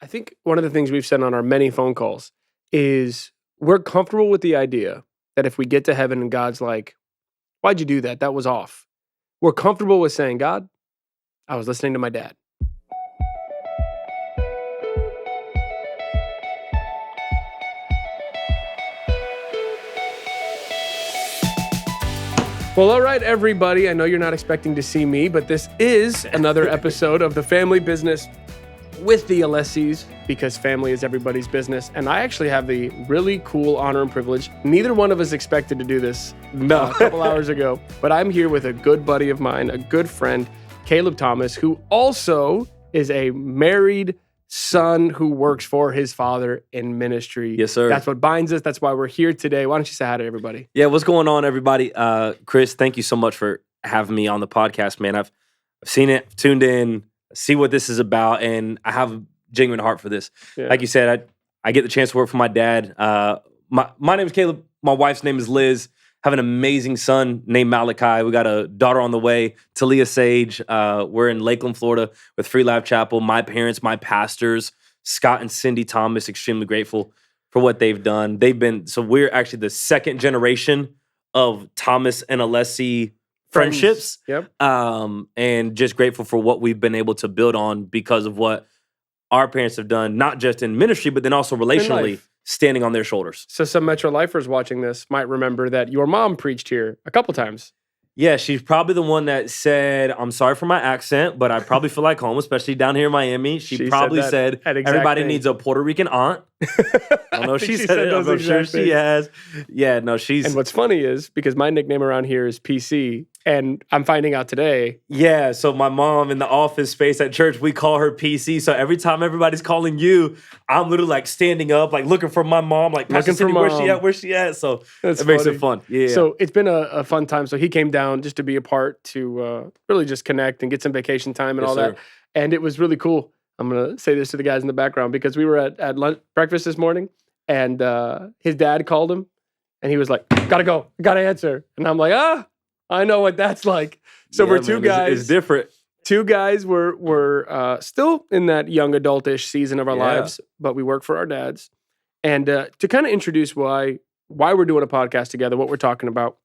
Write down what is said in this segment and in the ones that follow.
I think one of the things we've said on our many phone calls is we're comfortable with the idea that if we get to heaven and God's like, why'd you do that? That was off. We're comfortable with saying, God, I was listening to my dad. Well, all right, everybody. I know you're not expecting to see me, but this is another episode of The Family Business with the Alessis, because family is everybody's business. And I actually have the really cool honor and privilege. Neither one of us expected to do this a couple hours ago, but I'm here with a good buddy of mine, a good friend, Caleb Thomas, who also is a married son who works for his father in ministry. Yes, sir. That's what binds us. That's why we're here today. Why don't you say hi to everybody? Yeah, what's going on, everybody? Chris, thank you so much for having me on the podcast, man. I've seen it, tuned in, see what this is about, and I have a genuine heart for this. Yeah. Like you said, I get the chance to work for my dad. My name is Caleb. My wife's name is Liz. Have an amazing son named Malachi. We got a daughter on the way, Talia Sage. We're in Lakeland, Florida with Free Life Chapel. My parents, my pastors, Scott and Cindy Thomas, extremely grateful for what they've done. We're actually the second generation of Thomas and Alessi friendships. Yep. And just grateful for what we've been able to build on because of what our parents have done, not just in ministry, but then also relationally, standing on their shoulders. So some Metro Lifers watching this might remember that your mom preached here a couple times. Yeah, she's probably the one that said, I'm sorry for my accent, but I probably feel like home, especially down here in Miami. She probably said everybody needs a Puerto Rican aunt. I don't know if she said it. I'm sure she has. Yeah, no, she's... And what's funny is, because my nickname around here is PC, and I'm finding out today. Yeah, so my mom in the office space at church, we call her PC. So every time everybody's calling you, I'm literally like standing up, like looking for my mom, like Pastor Cindy, where's she at? So it makes it fun. Yeah. So it's been a fun time. So he came down just to be a part, to really just connect and get some vacation time and all that. And it was really cool. I'm going to say this to the guys in the background, because we were at lunch, breakfast this morning, and his dad called him, and he was like, gotta go, gotta answer. And I'm like, I know what that's like. So we're two guys. It's different. Two guys were still in that young adultish season of our lives, but we work for our dads. And to kind of introduce why we're doing a podcast together, what we're talking about.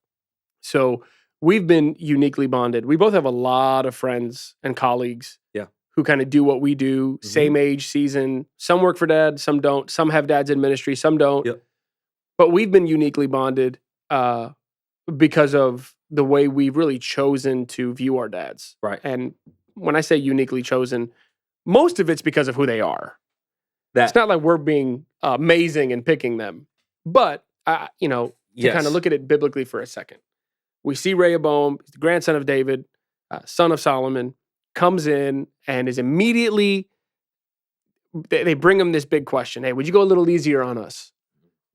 So we've been uniquely bonded. We both have a lot of friends and colleagues who kind of do what we do, same age, season. Some work for dad, some don't. Some have dads in ministry, some don't. Yep. But we've been uniquely bonded because of the way we've really chosen to view our dads. Right. And when I say uniquely chosen, most of it's because of who they are. It's not like we're being amazing and picking them. But, to kind of look at it biblically for a second. We see Rehoboam, the grandson of David, son of Solomon, comes in and is immediately, they bring him this big question. Hey, would you go a little easier on us?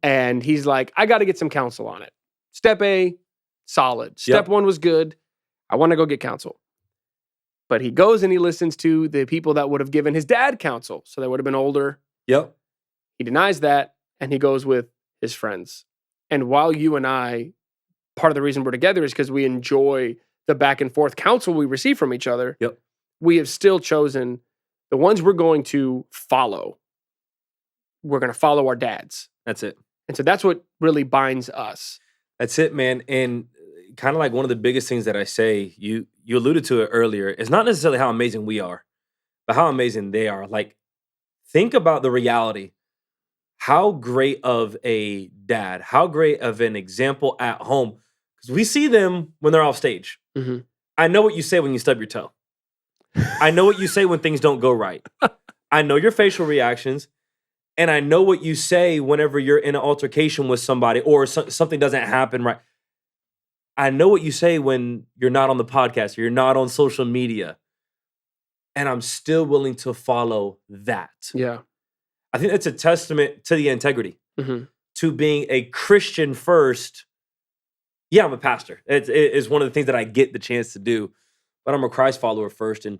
And he's like, I got to get some counsel on it. Step A, solid. Step 1 was good. I want to go get counsel. But he goes and he listens to the people that would have given his dad counsel. So they would have been older. Yep. He denies that, and he goes with his friends. And while you and I, part of the reason we're together is because we enjoy the back and forth counsel we receive from each other. Yep. We have still chosen the ones we're going to follow. We're going to follow our dads. That's it. And so that's what really binds us. That's it, man. And kind of like one of the biggest things that I say, you alluded to it earlier, is not necessarily how amazing we are, but how amazing they are. Like, think about the reality. How great of a dad, how great of an example at home. Because we see them when they're off stage. Mm-hmm. I know what you say when you stub your toe. I know what you say when things don't go right. I know your facial reactions. And I know what you say whenever you're in an altercation with somebody or something doesn't happen right. I know what you say when you're not on the podcast or you're not on social media. And I'm still willing to follow that. Yeah. I think that's a testament to the integrity, to being a Christian first. Yeah, I'm a pastor. It's one of the things that I get the chance to do. But I'm a Christ follower first. And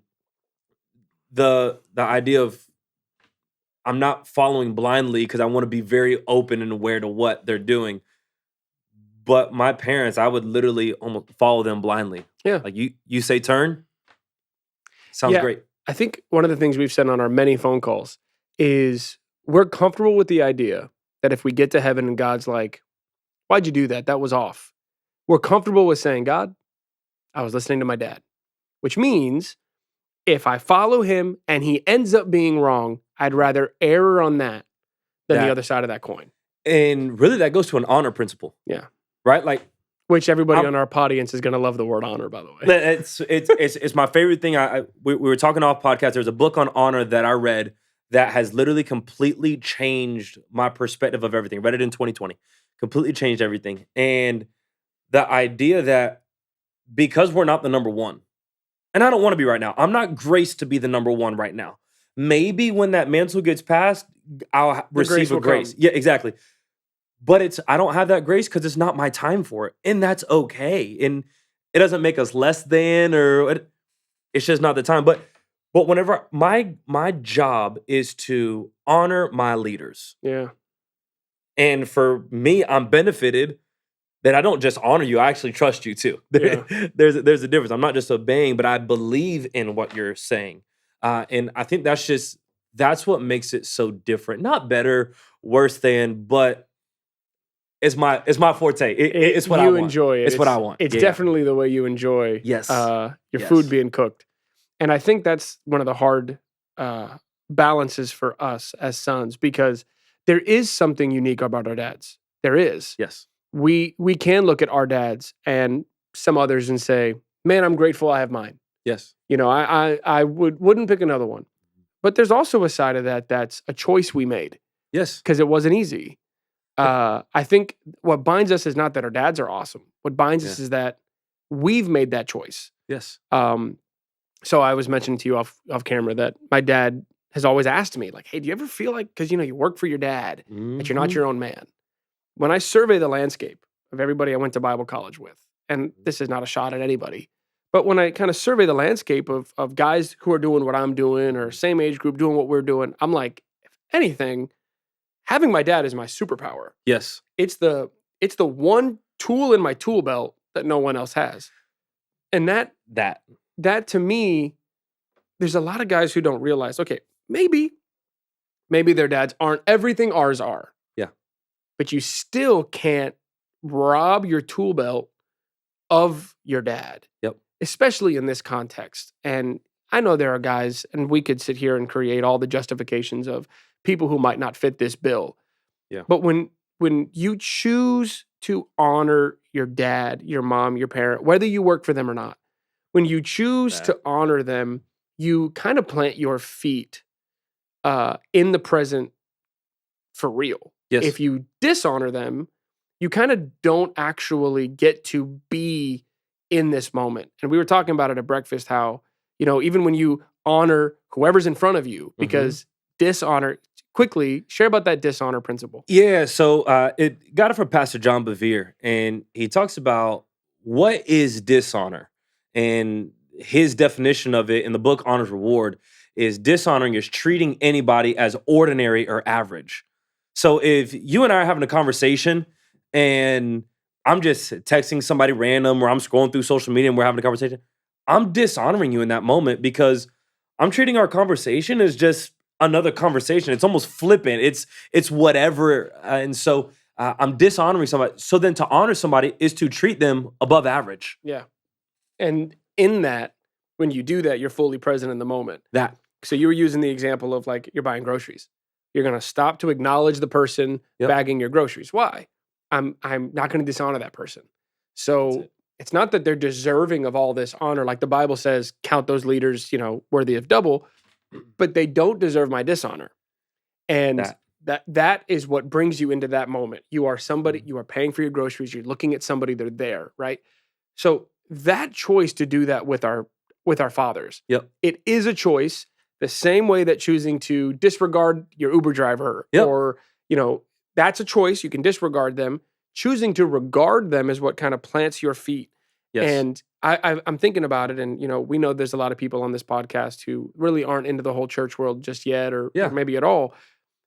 the idea of I'm not following blindly because I want to be very open and aware to what they're doing. But my parents, I would literally almost follow them blindly. Yeah. Like you say turn. Sounds great. I think one of the things we've said on our many phone calls is we're comfortable with the idea that if we get to heaven and God's like, why'd you do that? That was off. We're comfortable with saying, God, I was listening to my dad, which means if I follow him and he ends up being wrong, I'd rather err on that than the other side of that coin. And really that goes to an honor principle. Yeah. Right? Like, which everybody on our audience is going to love the word honor, by the way. It's my favorite thing. We were talking off podcast. There's a book on honor that I read that has literally completely changed my perspective of everything. Read it in 2020. Completely changed everything. And the idea that because we're not the number one, and I don't want to be right now. I'm not graced to be the number one right now. Maybe when that mantle gets passed, I'll receive a grace. Yeah, exactly. But I don't have that grace because it's not my time for it. And that's okay. And it doesn't make us less than it's just not the time. But whenever my job is to honor my leaders. Yeah. And for me, I'm benefited that I don't just honor you, I actually trust you too. Yeah. There's a difference. I'm not just obeying, but I believe in what you're saying. And I think that's what makes it so different. Not better, worse than, but it's my forte. It's what I want. You enjoy it. It's what I want. It's definitely the way you enjoy your food being cooked. And I think that's one of the hard balances for us as sons, because there is something unique about our dads. There is. Yes. We can look at our dads and some others and say, man, I'm grateful I have mine. Yes. I wouldn't pick another one. But there's also a side of that that's a choice we made. Yes. Because it wasn't easy. I think what binds us is not that our dads are awesome. What binds us is that we've made that choice. Yes. So I was mentioning to you off camera that my dad has always asked me, like, hey, do you ever feel like, because you work for your dad, that you're not your own man? When I survey the landscape of everybody I went to Bible college with, and this is not a shot at anybody, but when I kind of survey the landscape of guys who are doing what I'm doing or same age group doing what we're doing, I'm like, if anything, having my dad is my superpower. Yes. It's the one tool in my tool belt that no one else has. And that to me, there's a lot of guys who don't realize, okay, maybe their dads aren't everything ours are. Yeah. But you still can't rob your tool belt of your dad. Yep. Especially in this context. And I know there are guys, and we could sit here and create all the justifications of people who might not fit this bill. Yeah. But when you choose to honor your dad, your mom, your parent, whether you work for them or not, when you choose to honor them, you kind of plant your feet in the present for real. Yes. If you dishonor them, you kind of don't actually get to be in this moment. And we were talking about it at breakfast, how, even when you honor whoever's in front of you, because dishonor, quickly share about that dishonor principle. Yeah. So it got it from Pastor John Bevere, and he talks about what is dishonor. And his definition of it in the book Honor's Reward is dishonoring is treating anybody as ordinary or average. So if you and I are having a conversation and I'm just texting somebody random or I'm scrolling through social media and we're having a conversation, I'm dishonoring you in that moment because I'm treating our conversation as just another conversation. It's almost flippant. It's whatever. And so I'm dishonoring somebody. So then to honor somebody is to treat them above average. Yeah. And in that, when you do that, you're fully present in the moment. So you were using the example of like you're buying groceries. You're going to stop to acknowledge the person bagging your groceries. Why? I'm not going to dishonor that person. So it's not that they're deserving of all this honor. Like the Bible says, count those leaders, worthy of double, but they don't deserve my dishonor. And that is what brings you into that moment. You are somebody, you are paying for your groceries. You're looking at somebody, they're there, right? So that choice to do that with our fathers, it is a choice. The same way that choosing to disregard your Uber driver or, that's a choice. You can disregard them. Choosing to regard them is what kind of plants your feet. Yes. And I'm thinking about it. And, we know there's a lot of people on this podcast who really aren't into the whole church world just yet or maybe at all.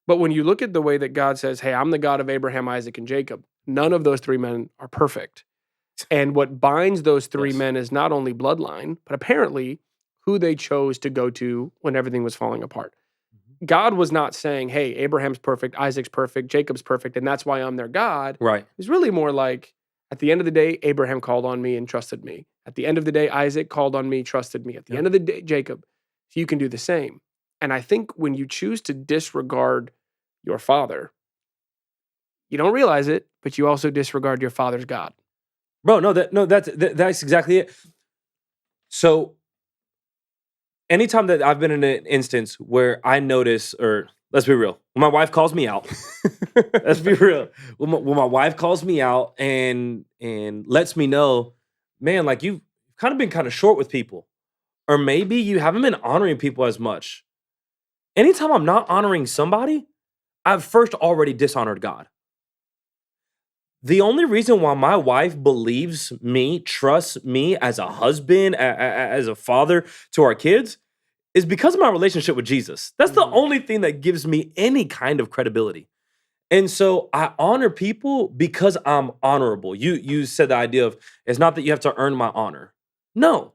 But when you look at the way that God says, hey, I'm the God of Abraham, Isaac, and Jacob, none of those three men are perfect. And what binds those three men is not only bloodline, but apparently who they chose to go to when everything was falling apart. God was not saying, hey, Abraham's perfect, Isaac's perfect, Jacob's perfect, and that's why I'm their God. Right. It's really more like, at the end of the day, Abraham called on me and trusted me. At the end of the day, Isaac called on me, trusted me. At the end of the day, Jacob, you can do the same. And I think when you choose to disregard your father, you don't realize it, but you also disregard your father's God. Bro, that's exactly it. So anytime that I've been in an instance where I notice, or let's be real, when my wife calls me out, let's be real. When my wife calls me out and lets me know, man, like you've kind of been kind of short with people, or maybe you haven't been honoring people as much. Anytime I'm not honoring somebody, I've first already dishonored God. The only reason why my wife believes me, trusts me as a husband, as a father to our kids, is because of my relationship with Jesus. That's the only thing that gives me any kind of credibility. And so I honor people because I'm honorable. You said the idea of, it's not that you have to earn my honor. No,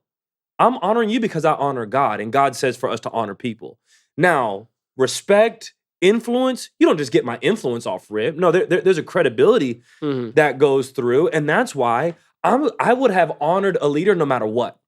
I'm honoring you because I honor God, and God says for us to honor people. Now, respect, influence, you don't just get my influence off rip. No, there's a credibility that goes through, and that's why I would have honored a leader no matter what.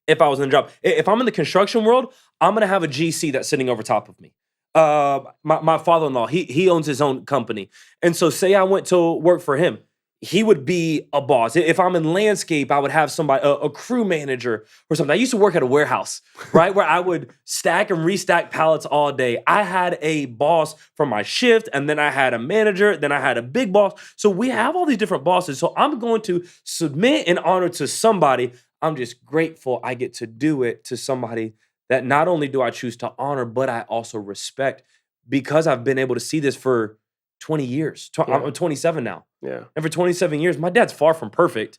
If I was in the job, if I'm in the construction world, I'm gonna have a GC that's sitting over top of me. My father-in-law, he owns his own company, and so say I went to work for him, he would be a boss. If I'm in landscape, I would have somebody, a crew manager or something. I used to work at a warehouse, right, where I would stack and restack pallets all day. I had a boss for my shift, and then I had a manager, then I had a big boss. So we have all these different bosses. So I'm going to submit and honor to somebody. I'm just grateful I get to do it to somebody that not only do I choose to honor, but I also respect, because I've been able to see this for 20 years. I'm 27 now. Yeah. And for 27 years, my dad's far from perfect,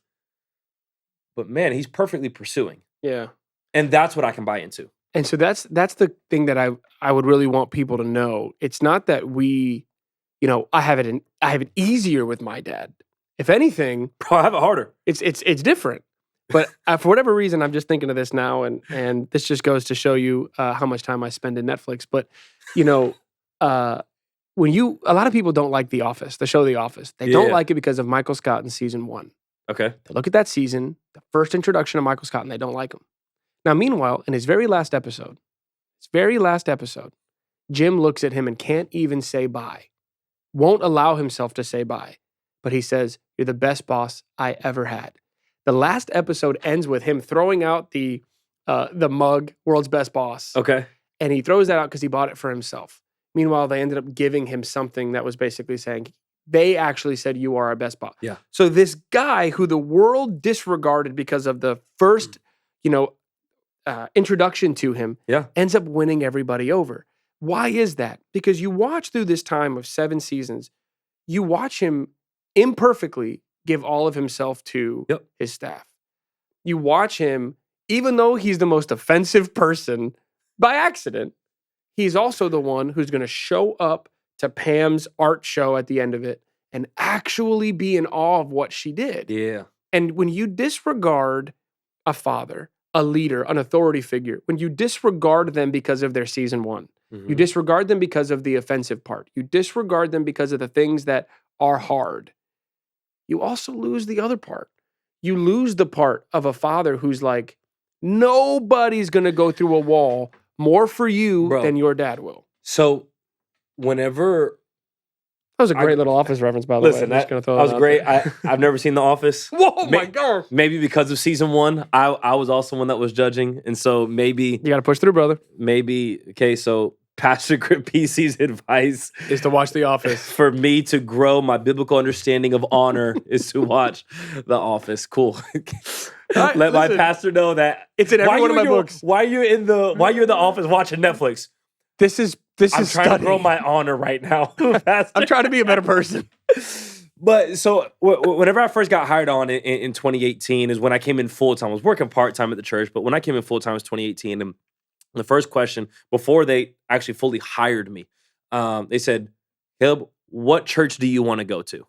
but man, he's perfectly pursuing. Yeah. And that's what I can buy into. And so that's the thing that I would really want people to know. It's not that we, I have it easier with my dad. If anything, bro, I have it harder. It's different. But for whatever reason, I'm just thinking of this now, and this just goes to show you how much time I spend in Netflix. But a lot of people don't like The Office, the show The Office. They don't like it because of Michael Scott in season 1. Okay. They look at that season, the first introduction of Michael Scott, and they don't like him. Now, meanwhile, in his very last episode, Jim looks at him and can't even say bye. Won't allow himself to say bye. But he says, "You're the best boss I ever had." The last episode ends with him throwing out the mug, "World's Best Boss." Okay. And he throws that out because he bought it for himself. Meanwhile, they ended up giving him something that was basically saying, they actually said, "You are our best boss." Yeah. So this guy who the world disregarded because of the first, introduction to him, ends up winning everybody over. Why is that? Because you watch through this time of 7 seasons, you watch him imperfectly give all of himself to his staff. You watch him, even though he's the most offensive person by accident, he's also the one who's going to show up to Pam's art show at the end of it and actually be in awe of what she did. Yeah. And when you disregard a father, a leader, an authority figure, when you disregard them because of their season 1, you disregard them because of the offensive part, you disregard them because of the things that are hard, you also lose the other part. You lose the part of a father who's like, nobody's going to go through a wall more for you than your dad will. So whenever... That was a great little Office reference, by the way. Listen, that was great. I've never seen The Office. Whoa, my God. Maybe because of season 1, I was also one that was judging. And so maybe... You got to push through, brother. Maybe, okay, so Pastor Grip PC's advice is to watch The Office. For me to grow my biblical understanding of honor is to watch The Office. Cool. Let my pastor know that it's in every one of my books. Why you're in the Office watching Netflix? I'm trying to grow my honor right now, Pastor. I'm trying to be a better person. But so whenever I first got hired on in 2018 is when I came in full time. I was working part time at the church, but when I came in full time was 2018. And the first question before they actually fully hired me, they said, "Caleb, what church do you want to go to?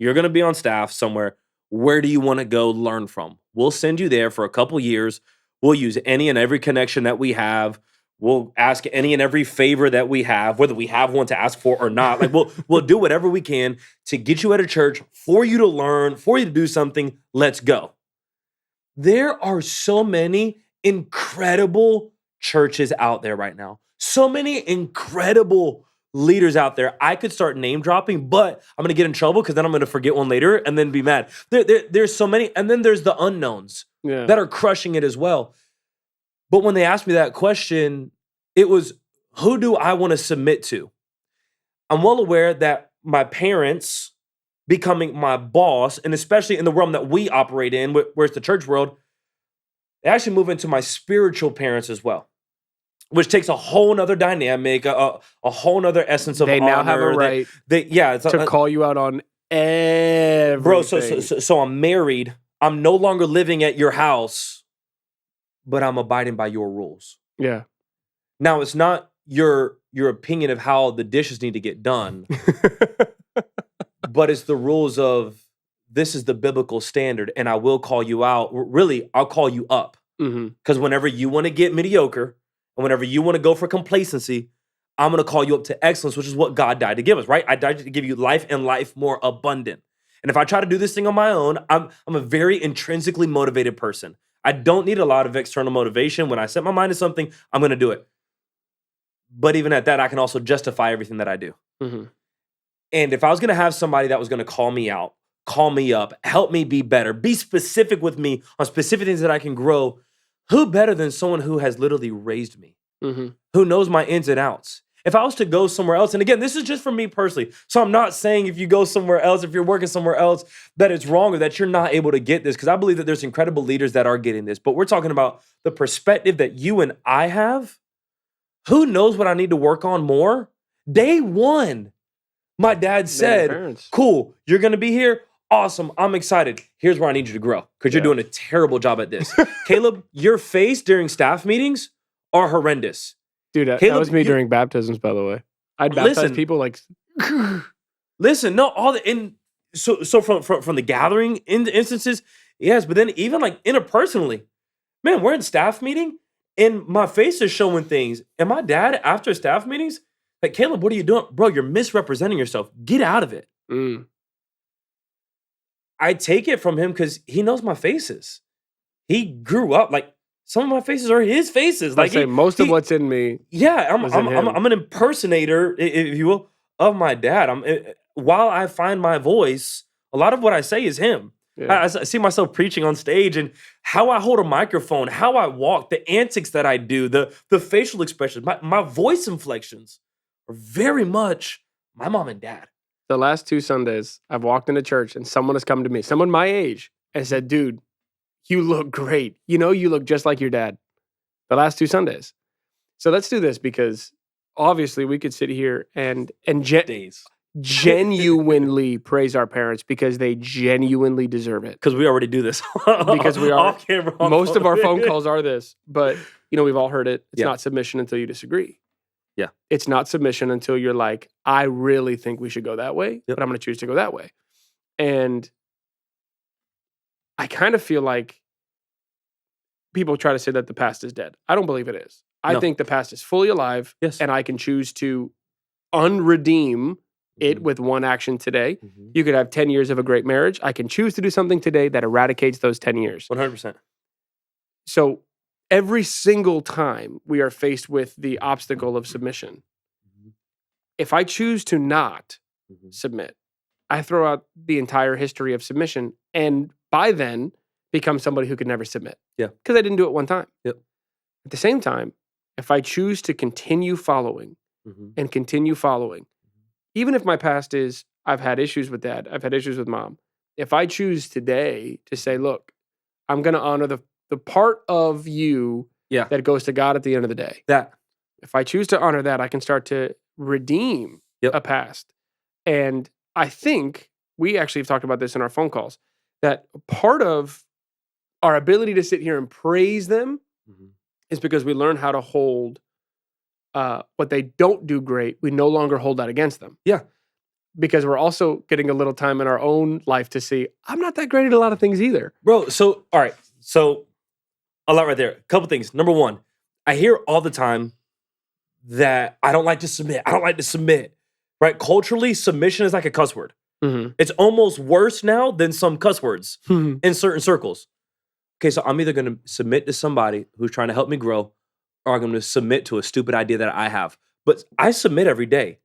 You're going to be on staff somewhere. Where do you want to go learn from? We'll send you there for a couple years. We'll use any and every connection that we have. We'll ask any and every favor that we have, whether we have one to ask for or not. Like we'll do whatever we can to get you at a church, for you to learn, for you to do something. Let's go. There are so many incredible churches out there right now. So many incredible leaders out there. I could start name dropping, but I'm going to get in trouble because then I'm going to forget one later and then be mad. There's so many. And then there's the unknowns that are crushing it as well. But when they asked me that question, it was, who do I want to submit to? I'm well aware that my parents becoming my boss, and especially in the realm that we operate in, where it's the church world, they actually move into my spiritual parents as well, which takes a whole nother dynamic, a whole nother essence of honor. They now have a right to call you out on everything. Bro, so I'm married. I'm no longer living at your house, but I'm abiding by your rules. Yeah. Now, it's not your opinion of how the dishes need to get done, but it's the rules of this is the biblical standard, and I will call you out. Really, I'll call you up. Because whenever you want to get mediocre, and whenever you want to go for complacency, I'm going to call you up to excellence, which is what God died to give us, right? I died to give you life and life more abundant. And if I try to do this thing on my own, I'm a very intrinsically motivated person. I don't need a lot of external motivation. When I set my mind to something, I'm going to do it. But even at that, I can also justify everything that I do. And if I was going to have somebody that was going to call me out, call me up, help me be better, be specific with me on specific things that I can grow, who better than someone who has literally raised me, who knows my ins and outs? If I was to go somewhere else, and again, this is just for me personally, so I'm not saying if you go somewhere else, if you're working somewhere else, that it's wrong or that you're not able to get this, because I believe that there's incredible leaders that are getting this, but we're talking about the perspective that you and I have. Who knows what I need to work on more? Day one, my dad said, cool, you're going to be here? Awesome, I'm excited. Here's where I need you to grow, because you're doing a terrible job at this. Caleb, your face during staff meetings are horrendous. Dude, that was me during baptisms, by the way. I'd baptize people like... Listen, no, so from the gathering instances, yes, but then even like interpersonally, man, we're in staff meeting, and my face is showing things. And my dad, after staff meetings, like, Caleb, what are you doing? Bro, you're misrepresenting yourself. Get out of it. I take it from him because he knows my faces. He grew up, like, some of my faces are his faces. Like, most of what's in me. Yeah, I'm an impersonator, if you will, of my dad. While I find my voice, a lot of what I say is him. I see myself preaching on stage, and how I hold a microphone, how I walk, the antics that I do, the facial expressions, my voice inflections are very much my mom and dad. The last 2 Sundays, I've walked into church and someone has come to me, someone my age, and said, dude, you look great. You know, you look just like your dad. The last 2 Sundays. So let's do this, because obviously we could sit here and genuinely praise our parents because they genuinely deserve it. Because we already do this. Because we are. Most of our phone calls are this. But, you know, we've all heard it. It's not submission until you disagree. Yeah. It's not submission until you're like, I really think we should go that way, but I'm going to choose to go that way. And I kind of feel like people try to say that the past is dead. I don't believe it is. I think the past is fully alive, and I can choose to unredeem it with one action today. You could have 10 years of a great marriage. I can choose to do something today that eradicates those 10 years. 100%. So every single time we are faced with the obstacle of submission, if I choose to not submit, I throw out the entire history of submission, and by then become somebody who could never submit. Yeah. Because I didn't do it one time. Yep. At the same time, if I choose to continue following and continue following, even if my past is I've had issues with dad, I've had issues with mom, if I choose today to say, look, I'm going to honor the part of you that goes to God at the end of the day. If I choose to honor that, I can start to redeem a past. And I think we actually have talked about this in our phone calls, that part of our ability to sit here and praise them is because we learn how to hold what they don't do great. We no longer hold that against them. Yeah. Because we're also getting a little time in our own life to see, I'm not that great at a lot of things either. Bro, so, all right. So, a lot right there. A couple things. Number one, I hear all the time, that I don't like to submit. I don't like to submit. Right? Culturally, submission is like a cuss word. Mm-hmm. It's almost worse now than some cuss words in certain circles. Okay, so I'm either going to submit to somebody who's trying to help me grow, or I'm going to submit to a stupid idea that I have. But I submit every day.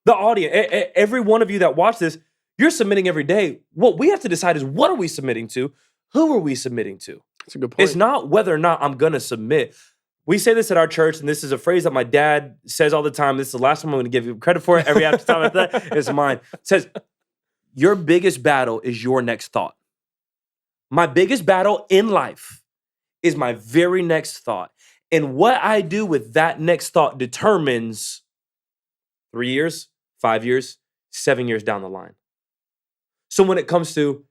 The audience, every one of you that watch this, you're submitting every day. What we have to decide is, what are we submitting to? Who are we submitting to? That's a good point. It's not whether or not I'm going to submit. We say this at our church, and this is a phrase that my dad says all the time. This is the last time I'm going to give you credit for it. Every after time after that, it's mine. It says, your biggest battle is your next thought. My biggest battle in life is my very next thought. And what I do with that next thought determines 3 years, 5 years, 7 years down the line. So when it comes to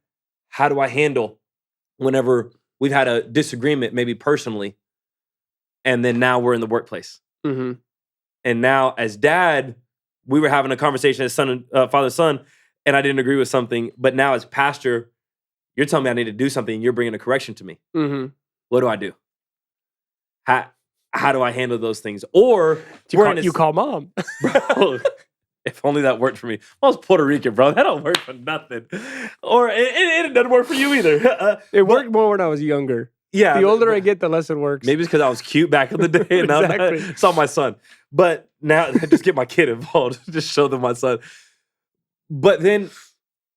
how do I handle whenever we've had a disagreement, maybe personally, and then now we're in the workplace. Mm-hmm. And now as dad, we were having a conversation as father and son, and I didn't agree with something. But now as pastor, you're telling me I need to do something, and you're bringing a correction to me. Mm-hmm. What do? How do I handle those things? Or you call mom. Bro, if only that worked for me. I was Puerto Rican, bro. That don't work for nothing. Or it doesn't work for you either. It worked more when I was younger. Yeah. The older I get, the less it works. Maybe it's because I was cute back in the day, and exactly. I saw my son. But now I just get my kid involved, just show them my son. But then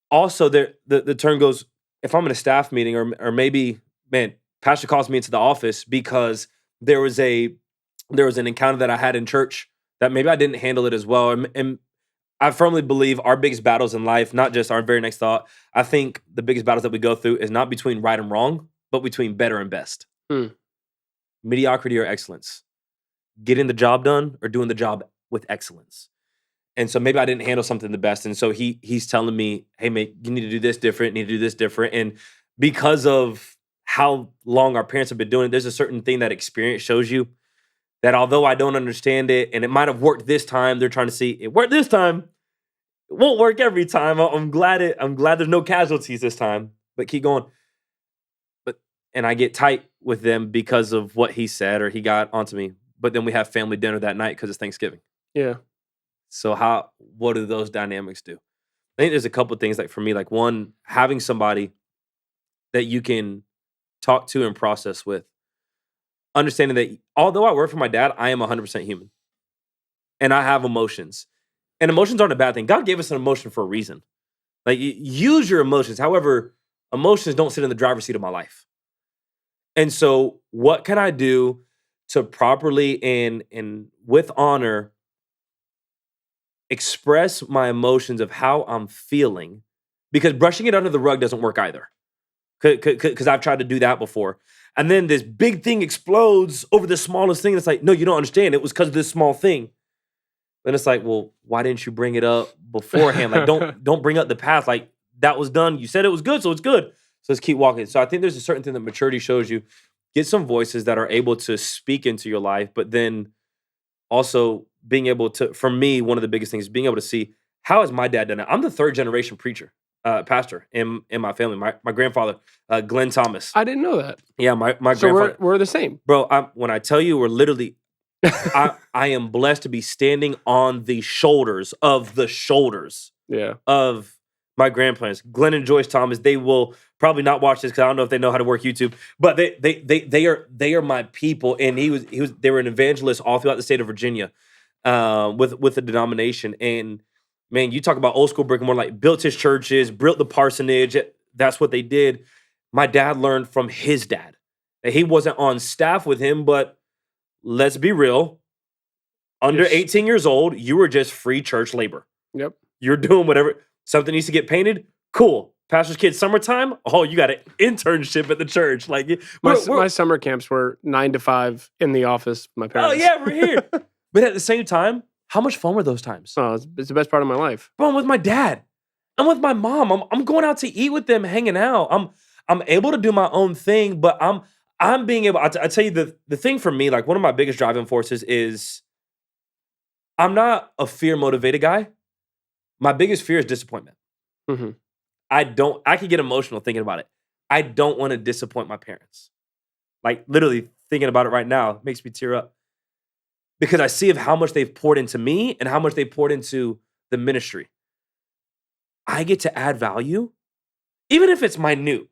also the term goes, if I'm in a staff meeting, or maybe, man, pastor calls me into the office because there was an encounter that I had in church that maybe I didn't handle it as well. And I firmly believe our biggest battles in life, not just our very next thought, I think the biggest battles that we go through is not between right and wrong, but between better and best. Mediocrity or excellence. Getting the job done or doing the job with excellence. And so maybe I didn't handle something the best. And so he's telling me, hey, mate, you need to do this different, need to do this different. And because of how long our parents have been doing it, there's a certain thing that experience shows you that although I don't understand it, and it might have worked this time, they're trying to see, it worked this time. It won't work every time. I'm glad there's no casualties this time, but keep going. And I get tight with them because of what he said or he got onto me. But then we have family dinner that night because it's Thanksgiving. Yeah. So what do those dynamics do? I think there's a couple of things, like for me, like one, having somebody that you can talk to and process with, understanding that although I work for my dad, I am 100% human. And I have emotions. And emotions aren't a bad thing. God gave us an emotion for a reason. Like, use your emotions. However, emotions don't sit in the driver's seat of my life. And so what can I do to properly and with honor express my emotions of how I'm feeling? Because brushing it under the rug doesn't work either. Because I've tried to do that before. And then this big thing explodes over the smallest thing. It's like, no, you don't understand. It was because of this small thing. Then it's like, well, why didn't you bring it up beforehand? Like, don't bring up the past. Like, that was done. You said it was good, so it's good. So let's keep walking. So I think there's a certain thing that maturity shows you. Get some voices that are able to speak into your life, but then also being able to, for me, one of the biggest things is being able to see, how has my dad done it? I'm the third generation pastor in my family. My grandfather, Glenn Thomas. I didn't know that. Yeah, my so grandfather. We're the same. Bro, when I tell you, we're literally, I am blessed to be standing on the shoulders of my grandparents, Glenn and Joyce Thomas. They will probably not watch this because I don't know if they know how to work YouTube, but they are my people. And they were an evangelist all throughout the state of Virginia, with the denomination. And man, you talk about old school brick and mortar, like built his churches, built the parsonage. That's what they did. My dad learned from his dad. He wasn't on staff with him, but let's be real. Under 18 years old, you were just free church labor. Yep. You're doing whatever. Something needs to get painted. Cool. Pastor's kid, summertime. Oh, you got an internship at the church. Like my summer camps were 9 to 5 in the office. My parents. Oh yeah, we're here. But at the same time, how much fun were those times? Oh, it's the best part of my life. Bro, I'm with my dad. I'm with my mom. I'm going out to eat with them, hanging out. I'm able to do my own thing, but I'm being able. I tell you the thing for me, like one of my biggest driving forces is I'm not a fear motivated guy. My biggest fear is disappointment. Mm-hmm. I could get emotional thinking about it. I don't want to disappoint my parents. Like literally thinking about it right now makes me tear up. because I see of how much they've poured into me and how much they poured into the ministry. I get to add value, even if it's minute,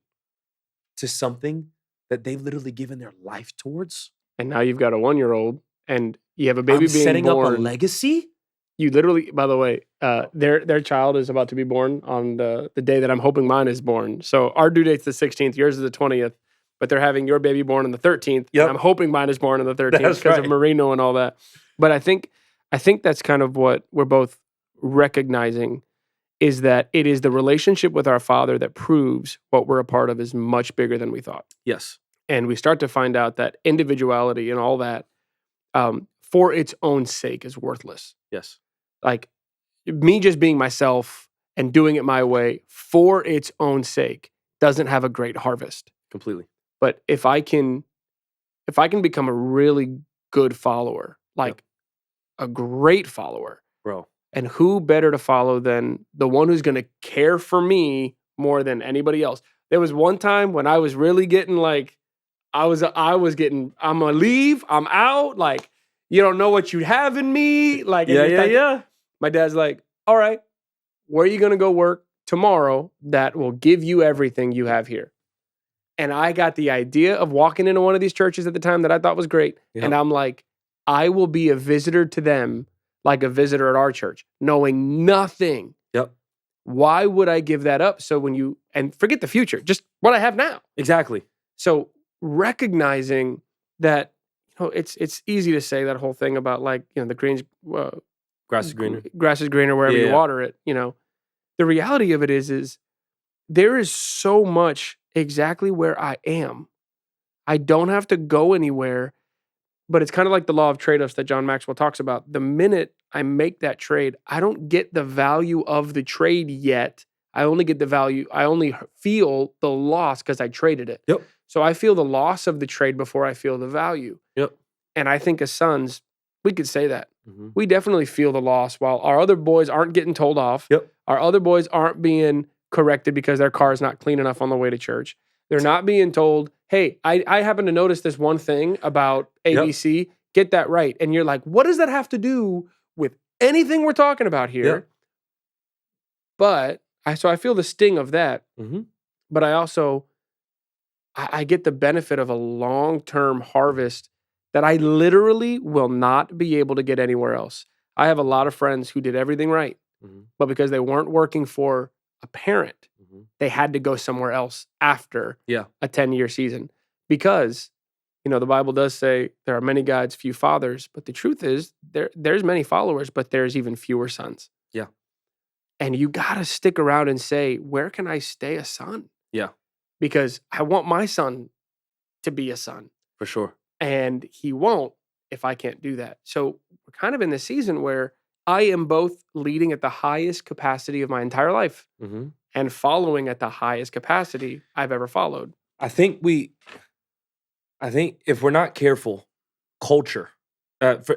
to something that they've literally given their life towards. And now you've got a 1-year-old and you have a baby being setting born. up a legacy. You literally, by the way, their child is about to be born on the day that I'm hoping mine is born. So our due date's the 16th, yours is the 20th, but they're having your baby born on the 13th. Yep. And I'm hoping mine is born on the 13th because of Marino and all that. But I think that's kind of what we're both recognizing, is that it is the relationship with our Father that proves what we're a part of is much bigger than we thought. Yes. And we start to find out that individuality and all that, for its own sake, is worthless. Yes. Like, me just being myself and doing it my way for its own sake doesn't have a great harvest. Completely. But if I can become a really good follower, like a great follower, bro. And who better to follow than the one who's going to care for me more than anybody else? There was one time when I was really getting like, I'm gonna leave, I'm out, like, you don't know what you have in me. Like, yeah. My dad's like, all right, where are you going to go work tomorrow that will give you everything you have here? And I got the idea of walking into one of these churches at the time that I thought was great. Yep. And I'm like, I will be a visitor to them like a visitor at our church, knowing nothing. Yep. Why would I give that up? So and forget the future, just what I have now. Exactly. So recognizing that, it's easy to say that whole thing about, like, the greens, grass is greener. Grass is greener wherever you water it. The reality of it is there is so much exactly where I am. I don't have to go anywhere, but it's kind of like the law of trade-offs that John Maxwell talks about. The minute I make that trade, I don't get the value of the trade yet. I only get the value. I only feel the loss because I traded it. Yep. So I feel the loss of the trade before I feel the value. Yep. And I think as sons, we could say that. Mm-hmm. We definitely feel the loss while our other boys aren't getting told off. Yep. Our other boys aren't being corrected because their car is not clean enough on the way to church. They're not being told, hey, I happen to notice this one thing about ABC. Yep. Get that right. And you're like, what does that have to do with anything we're talking about here? Yep. But so I feel the sting of that. Mm-hmm. But I also, I get the benefit of a long-term harvest that I literally will not be able to get anywhere else. I have a lot of friends who did everything right, but because they weren't working for a parent, they had to go somewhere else after a 10-year season. Because, the Bible does say there are many guides, few fathers, but the truth is there's many followers, but there's even fewer sons. Yeah. And you got to stick around and say, where can I stay a son? Yeah. Because I want my son to be a son. For sure. And he won't if I can't do that. So we're kind of in this season where I am both leading at the highest capacity of my entire life and following at the highest capacity I've ever followed. I think if we're not careful, culture,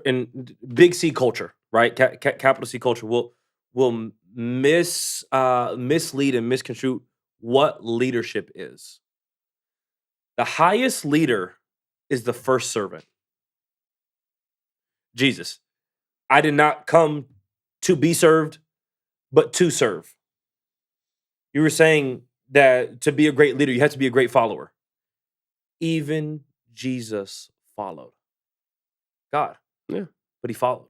in big C culture, right? Capital C culture will mislead and misconstrue what leadership is. The highest leader is the first servant. Jesus. I did not come to be served, but to serve. You were saying that to be a great leader, you have to be a great follower. Even Jesus followed God. Yeah. But he followed.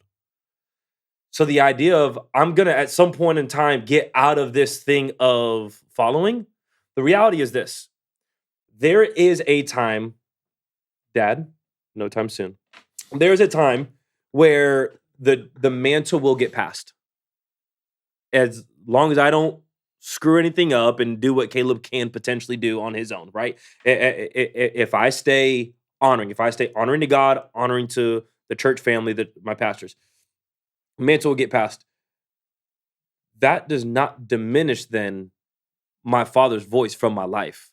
So the idea of I'm going to at some point in time get out of this thing of following, the reality is this. There is a time, Dad, no time soon. There's a time where the mantle will get passed. As long as I don't screw anything up and do what Caleb can potentially do on his own, right? If I stay honoring to God, honoring to the church family, my pastors, mantle will get passed. That does not diminish then my father's voice from my life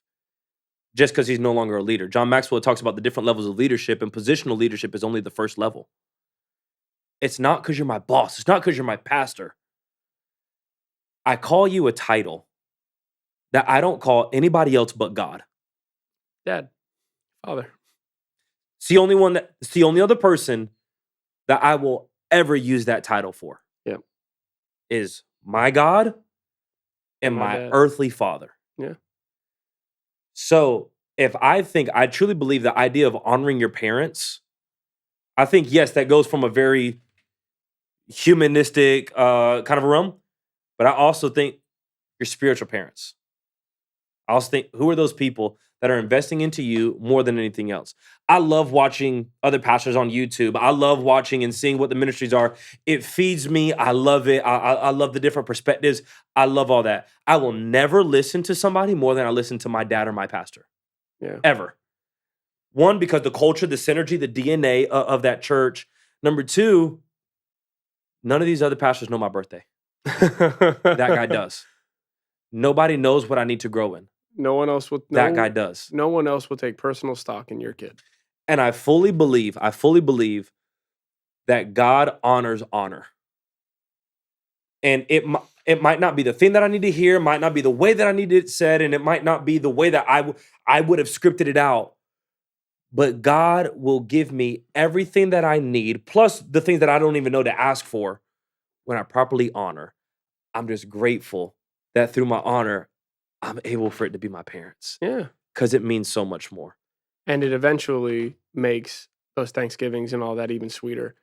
just because he's no longer a leader. John Maxwell talks about the different levels of leadership, and positional leadership is only the first level. It's not because you're my boss. It's not because you're my pastor. I call you a title that I don't call anybody else but God. Dad, Father. It's the only other person that I will ever use that title for is my God and my earthly father. Yeah. So if I truly believe the idea of honoring your parents, I think, yes, that goes from a very humanistic kind of a realm, but I also think your spiritual parents. I also think, who are those people that are investing into you more than anything else? I love watching other pastors on YouTube. I love watching and seeing what the ministries are. It feeds me. I love it. I love the different perspectives. I love all that. I will never listen to somebody more than I listen to my dad or my pastor. Yeah. Ever. One, because the culture, the synergy, the DNA of that church. Number two, none of these other pastors know my birthday. That guy does. Nobody knows what I need to grow in. No one else will. That guy does. No one else will take personal stock in your kid. And I fully believe that God honors honor. And it might not be the thing that I need to hear, might not be the way that I need it said, and it might not be the way that I would have scripted it out. But God will give me everything that I need, plus the things that I don't even know to ask for when I properly honor. I'm just grateful that through my honor, I'm able for it to be my parents. Yeah. Because it means so much more. And it eventually makes those Thanksgivings and all that even sweeter.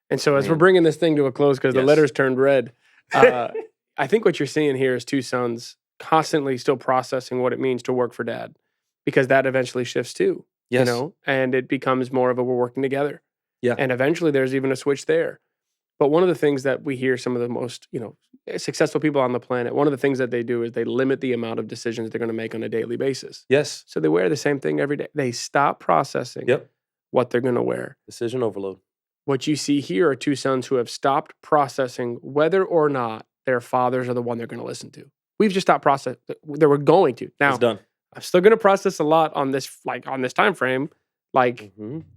And so as we're bringing this thing to a close, because the letters turned red, I think what you're seeing here is two sons constantly still processing what it means to work for dad, because that eventually shifts too. Yes. You know, and it becomes more of a we're working together. Yeah. And eventually there's even a switch there. But one of the things that we hear some of the most, successful people on the planet, one of the things that they do is they limit the amount of decisions they're going to make on a daily basis. Yes. So they wear the same thing every day. They stop processing what they're going to wear. Decision overload. What you see here are two sons who have stopped processing whether or not their fathers are the one they're going to listen to. We've just stopped processing. They were going to. Now, it's done. I'm still going to process a lot on this, on this time frame. I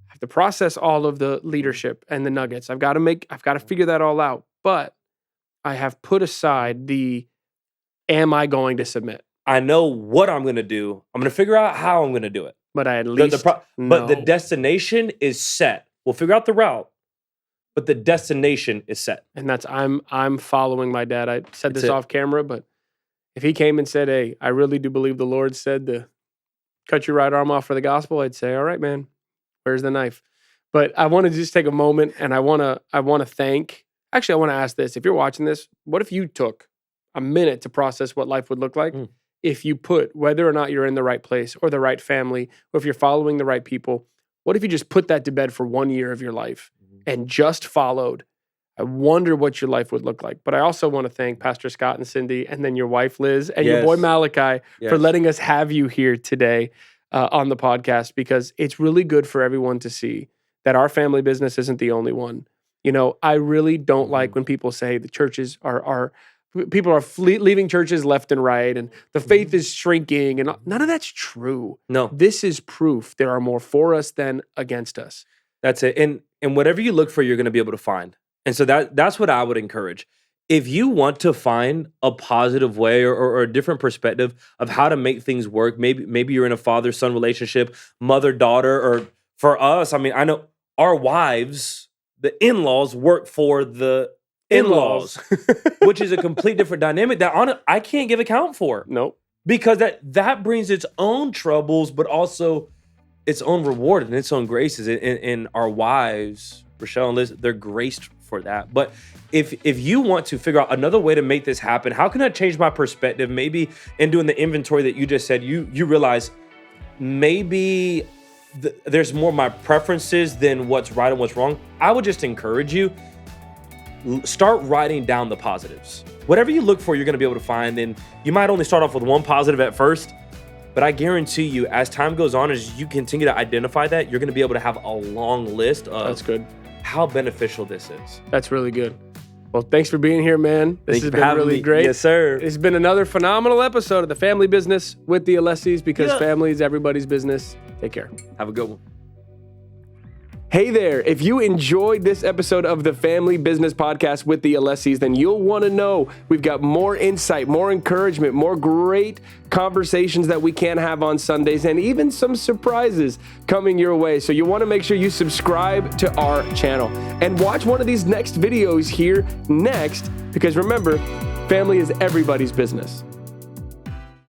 have to process all of the leadership and the nuggets. I've got to figure that all out. But I have put aside am I going to submit? I know what I'm going to do. I'm going to figure out how I'm going to do it. But I at least But the destination is set. We'll figure out the route, but the destination is set. And that's I'm following my dad. I said this off camera, but if he came and said, "Hey, I really do believe the Lord said to cut your right arm off for the gospel," I'd say, "All right, man, where's the knife?" But I want to just take a moment, and I want to thank. Actually, I want to ask this: if you're watching this, what if you took a minute to process what life would look like if you put whether or not you're in the right place or the right family, or if you're following the right people? What if you just put that to bed for 1 year of your life and just followed? I wonder what your life would look like. But I also want to thank Pastor Scott and Cindy, and then your wife, Liz, and your boy, Malachi, for letting us have you here today on the podcast, because it's really good for everyone to see that our family business isn't the only one. I really don't like when people say the churches people are leaving churches left and right, and the faith is shrinking, and none of that's true. No. This is proof there are more for us than against us. That's it. And whatever you look for, you're going to be able to find. And so that's what I would encourage. If you want to find a positive way or a different perspective of how to make things work, maybe you're in a father-son relationship, mother-daughter, or for us, I know our wives, the in-laws, work for the in-laws, which is a complete different dynamic that I can't give account for. Nope. Because that brings its own troubles, but also its own reward and its own graces. And our wives, Rochelle and Liz, they're graced for that. But if you want to figure out another way to make this happen, how can I change my perspective? Maybe in doing the inventory that you just said, you realize maybe there's more my preferences than what's right and what's wrong. I would just encourage you, start writing down the positives. Whatever you look for, you're going to be able to find. And you might only start off with one positive at first, but I guarantee you, as time goes on, as you continue to identify that, you're going to be able to have a long list of That's good. How beneficial this is. That's really good. Well, thanks for being here, man. This has been really great. Yes, sir. It's been another phenomenal episode of The Family Business with the Alessis, because family is everybody's business. Take care. Have a good one. Hey there, if you enjoyed this episode of the Family Business Podcast with the Alessis, then you'll want to know we've got more insight, more encouragement, more great conversations that we can have on Sundays, and even some surprises coming your way. So you want to make sure you subscribe to our channel and watch one of these next videos here next, because remember, family is everybody's business.